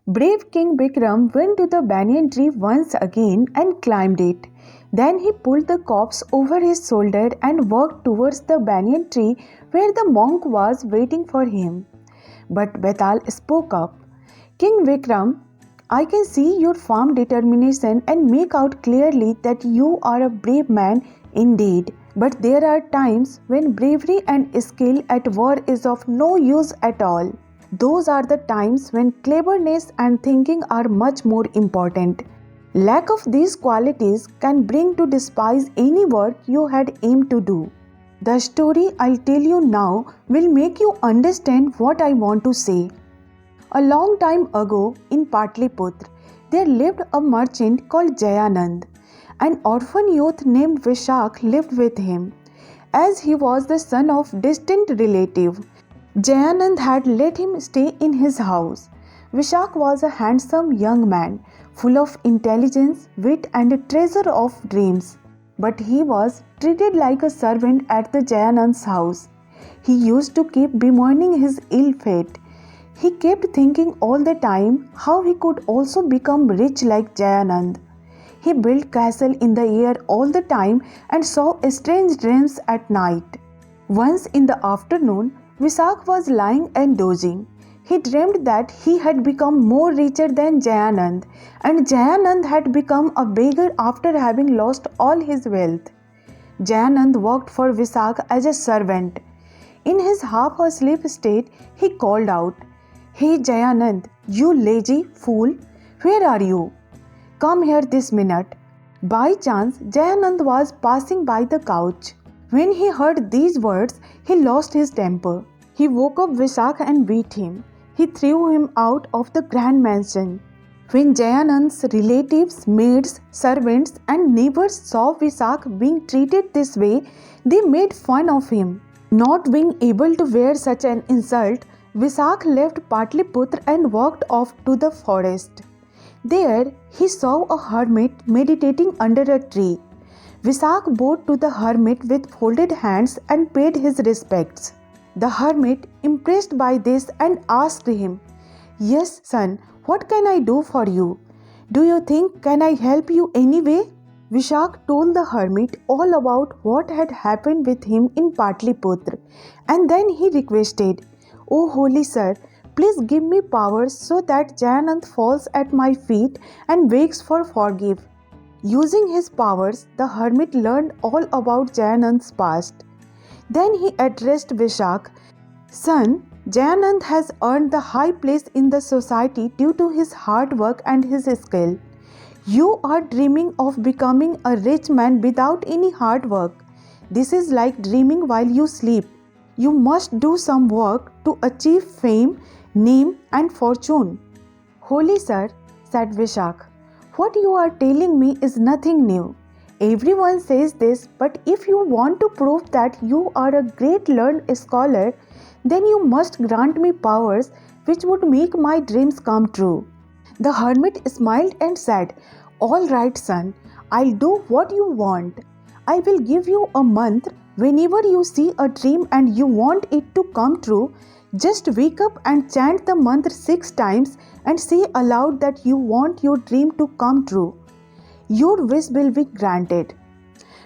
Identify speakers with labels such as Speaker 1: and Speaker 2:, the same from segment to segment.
Speaker 1: Brave King Vikram went to the banyan tree once again and climbed it. Then he pulled the corpse over his shoulder and walked towards the banyan tree where the monk was waiting for him. But Vetal spoke up. King Vikram, I can see your firm determination and make out clearly that you are a brave man indeed. But there are times when bravery and skill at war is of no use at all. Those are the times when cleverness and thinking are much more important. Lack of these qualities can bring to despise any work you had aimed to do. The story I'll tell you now will make you understand what I want to say. A long time ago in Patliputra, there lived a merchant called Jayanand. An orphan youth named Vishak lived with him. As he was the son of distant relative, Jayanand had let him stay in his house. Vishak was a handsome young man, full of intelligence, wit and a treasure of dreams. But he was treated like a servant at the Jayanand's house. He used to keep bemoaning his ill fate. He kept thinking all the time how he could also become rich like Jayanand. He built castle in the air all the time and saw strange dreams at night. Once in the afternoon, Vishak was lying and dozing. He dreamed that he had become more richer than Jayanand, and Jayanand had become a beggar after having lost all his wealth. Jayanand worked for Vishak as a servant. In his half-asleep state, he called out, Hey Jayanand, you lazy fool, where are you? Come here this minute. By chance, Jayanand was passing by the couch. When he heard these words, he lost his temper. He woke up Vishak and beat him. He threw him out of the grand mansion. When Jayanand's relatives, maids, servants and neighbors saw Vishak being treated this way, they made fun of him. Not being able to bear such an insult, Vishak left Patliputra and walked off to the forest. There, he saw a hermit meditating under a tree. Vishak bowed to the hermit with folded hands and paid his respects. The hermit, impressed by this, and asked him, Yes, son, what can I do for you? Do you think can I help you anyway? Vishak told the hermit all about what had happened with him in Patliputra, and then he requested, Oh holy sir, please give me powers so that Jayanand falls at my feet and begs for forgive. Using his powers, the hermit learned all about Jayanand's past. Then he addressed Vishak, Son, Jayanand has earned the high place in the society due to his hard work and his skill. You are dreaming of becoming a rich man without any hard work. This is like dreaming while you sleep. You must do some work to achieve fame, name and fortune. Holy sir, said Vishak, what you are telling me is nothing new. Everyone says this, but if you want to prove that you are a great learned scholar, then you must grant me powers which would make my dreams come true. The hermit smiled and said, All right, son, I'll do what you want. I will give you a month. Whenever you see a dream and you want it to come true, just wake up and chant the mantra 6 times and say aloud that you want your dream to come true. Your wish will be granted.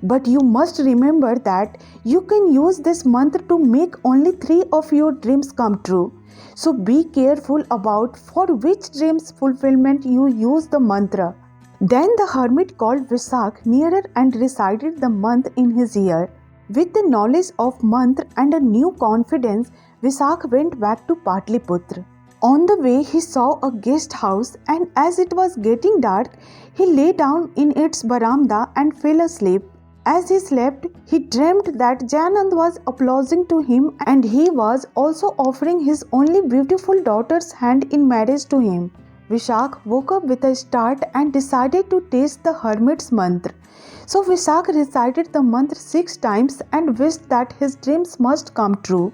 Speaker 1: But you must remember that you can use this mantra to make only 3 of your dreams come true. So be careful about for which dream's fulfillment you use the mantra. Then the hermit called Vishak nearer and recited the mantra in his ear. With the knowledge of mantra and a new confidence, Vishak went back to Patliputra. On the way, he saw a guest house, and as it was getting dark, he lay down in its veranda and fell asleep. As he slept, he dreamed that Jayanand was applauding to him and he was also offering his only beautiful daughter's hand in marriage to him. Vishak woke up with a start and decided to taste the hermit's mantra. So Vishak recited the mantra 6 times and wished that his dreams must come true.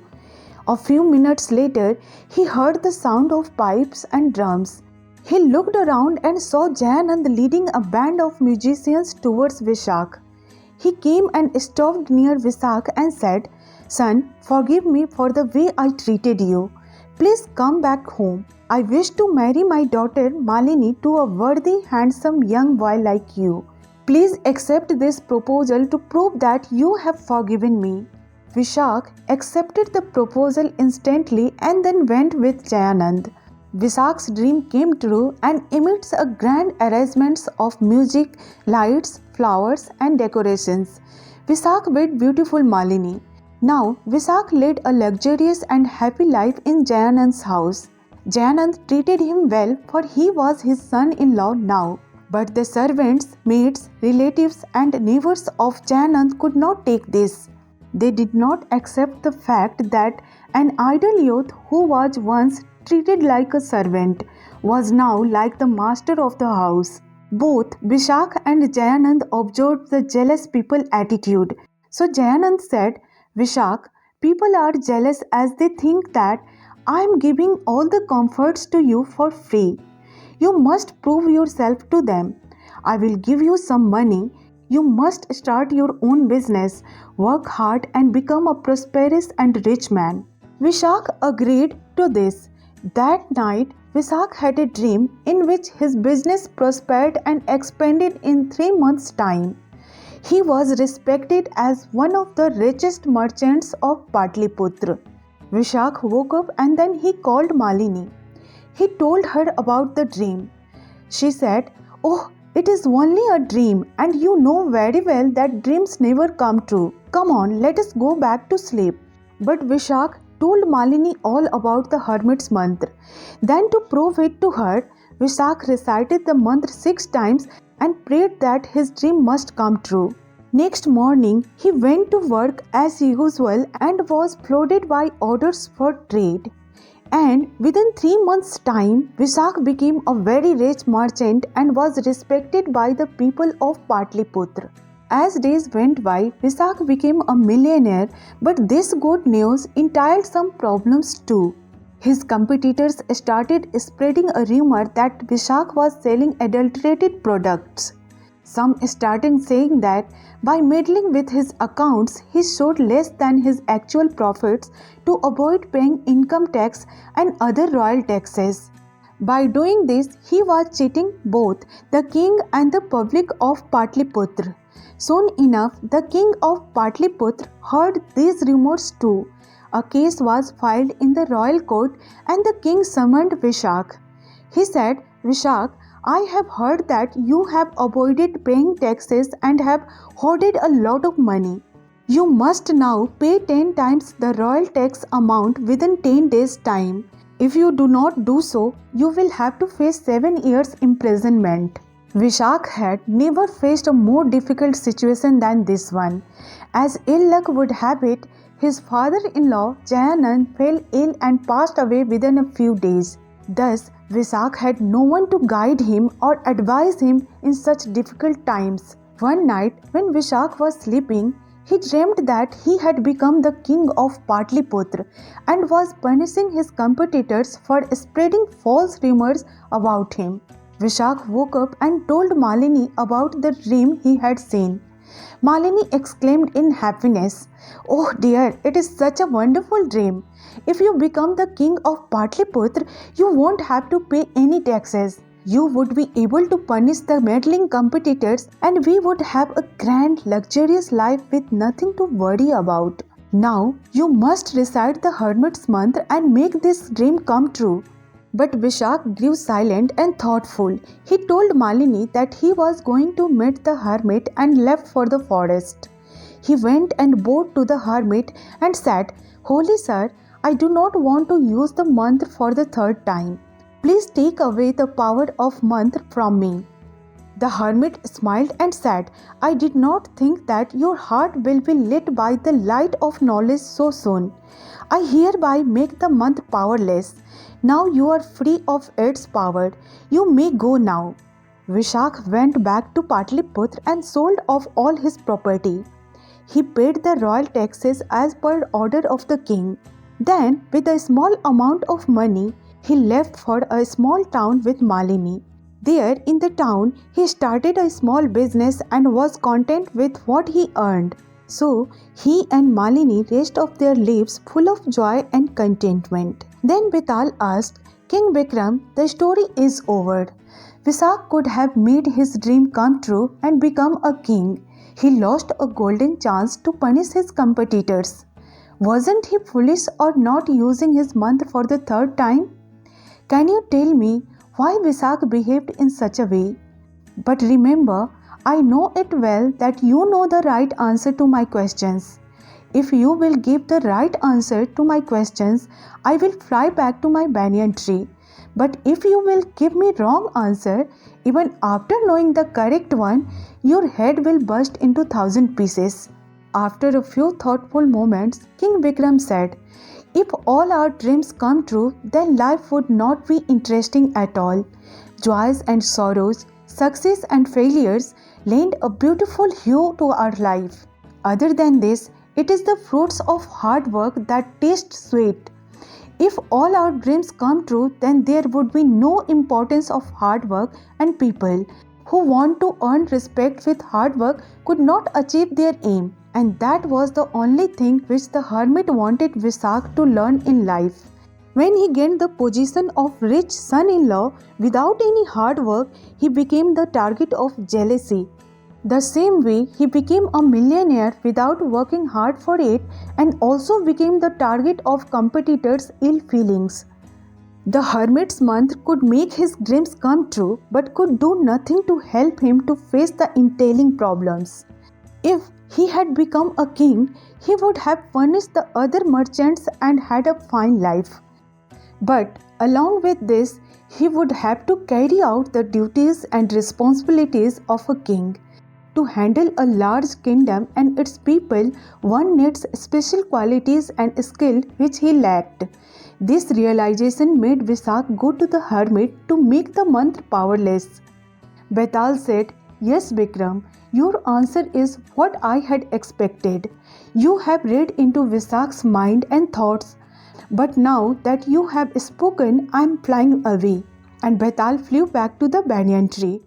Speaker 1: A few minutes later, he heard the sound of pipes and drums. He looked around and saw Jayanand leading a band of musicians towards Vishak. He came and stopped near Vishak and said, Son, forgive me for the way I treated you. Please come back home. I wish to marry my daughter Malini to a worthy, handsome young boy like you. Please accept this proposal to prove that you have forgiven me. Vishak accepted the proposal instantly and then went with Jayanand. Vishak's dream came true, and amidst a grand arrangement of music, lights, flowers and decorations, Vishak wed beautiful Malini. Now Vishak led a luxurious and happy life in Jayanand's house. Jayanand treated him well, for he was his son-in-law now. But the servants, maids, relatives and neighbors of Jayanand could not take this. They did not accept the fact that an idle youth who was once treated like a servant was now like the master of the house. Both Vishak and Jayanand observed the jealous people attitude. So Jayanand said, Vishak, people are jealous as they think that I am giving all the comforts to you for free. You must prove yourself to them. I will give you some money. You must start your own business, work hard and become a prosperous and rich man. Vishak agreed to this. That night, Vishak had a dream in which his business prospered and expanded in 3 months' time. He was respected as one of the richest merchants of Patliputra. Vishak woke up and then he called Malini. He told her about the dream. She said, Oh, it is only a dream and you know very well that dreams never come true. Come on, let us go back to sleep. But Vishak told Malini all about the hermit's mantra. Then to prove it to her, Vishak recited the mantra 6 times and prayed that his dream must come true. Next morning, he went to work as usual and was flooded by orders for trade. And within 3 months' time, Vishak became a very rich merchant and was respected by the people of Patliputra. As days went by, Vishak became a millionaire, but this good news entailed some problems too. His competitors started spreading a rumor that Vishak was selling adulterated products. Some started saying that by meddling with his accounts, he showed less than his actual profits to avoid paying income tax and other royal taxes. By doing this, he was cheating both the king and the public of Patliputra. Soon enough, the king of Patliputra heard these rumors too. A case was filed in the royal court and the king summoned Vishak. He said, Vishak, I have heard that you have avoided paying taxes and have hoarded a lot of money. You must now pay 10 times the royal tax amount within 10 days' time. If you do not do so, you will have to face 7 years imprisonment. Vishak had never faced a more difficult situation than this one. As ill luck would have it, his father-in-law Jayanand fell ill and passed away within a few days. Thus, Vishak had no one to guide him or advise him in such difficult times. One night, when Vishak was sleeping, he dreamed that he had become the king of Patliputra and was punishing his competitors for spreading false rumors about him. Vishak woke up and told Malini about the dream he had seen. Malini exclaimed in happiness, Oh dear, it is such a wonderful dream. If you become the king of Patliputra, you won't have to pay any taxes. You would be able to punish the meddling competitors and we would have a grand, luxurious life with nothing to worry about. Now, you must recite the hermit's mantra and make this dream come true. But Vishak grew silent and thoughtful. He told Malini that he was going to meet the hermit and left for the forest. He went and bowed to the hermit and said, Holy sir, I do not want to use the mantra for the 3rd time. Please take away the power of mantra from me. The hermit smiled and said, I did not think that your heart will be lit by the light of knowledge so soon. I hereby make the mantra powerless. Now you are free of its power. You may go now. Vishak went back to Patliputra and sold off all his property. He paid the royal taxes as per order of the king. Then, with a small amount of money, he left for a small town with Malini. There in the town, he started a small business and was content with what he earned. So, he and Malini rest of their lives full of joy and contentment. Then Vetal asked, King Vikram, the story is over. Visak could have made his dream come true and become a king. He lost a golden chance to punish his competitors. Wasn't he foolish or not using his month for the third time? Can you tell me why Visak behaved in such a way? But remember, I know it well that you know the right answer to my questions. If you will give the right answer to my questions, I will fly back to my banyan tree. But if you will give me wrong answer, even after knowing the correct one, your head will burst into 1,000 pieces. After a few thoughtful moments, King Vikram said, if all our dreams come true, then life would not be interesting at all. Joys and sorrows, success and failures lend a beautiful hue to our life. Other than this, it is the fruits of hard work that taste sweet. If all our dreams come true, then there would be no importance of hard work, and people who want to earn respect with hard work could not achieve their aim. And that was the only thing which the hermit wanted Visak to learn in life. When he gained the position of rich son-in-law without any hard work, he became the target of jealousy. The same way, he became a millionaire without working hard for it and also became the target of competitors' ill feelings. The hermit's month could make his dreams come true but could do nothing to help him to face the entailing problems. If he had become a king, he would have furnished the other merchants and had a fine life. But along with this, he would have to carry out the duties and responsibilities of a king. To handle a large kingdom and its people, one needs special qualities and skill which he lacked. This realization made Visak go to the hermit to make the month powerless. Vetal said, yes, Vikram, your answer is what I had expected. You have read into Visak's mind and thoughts. But now that you have spoken, I am flying away. And Vetal flew back to the banyan tree.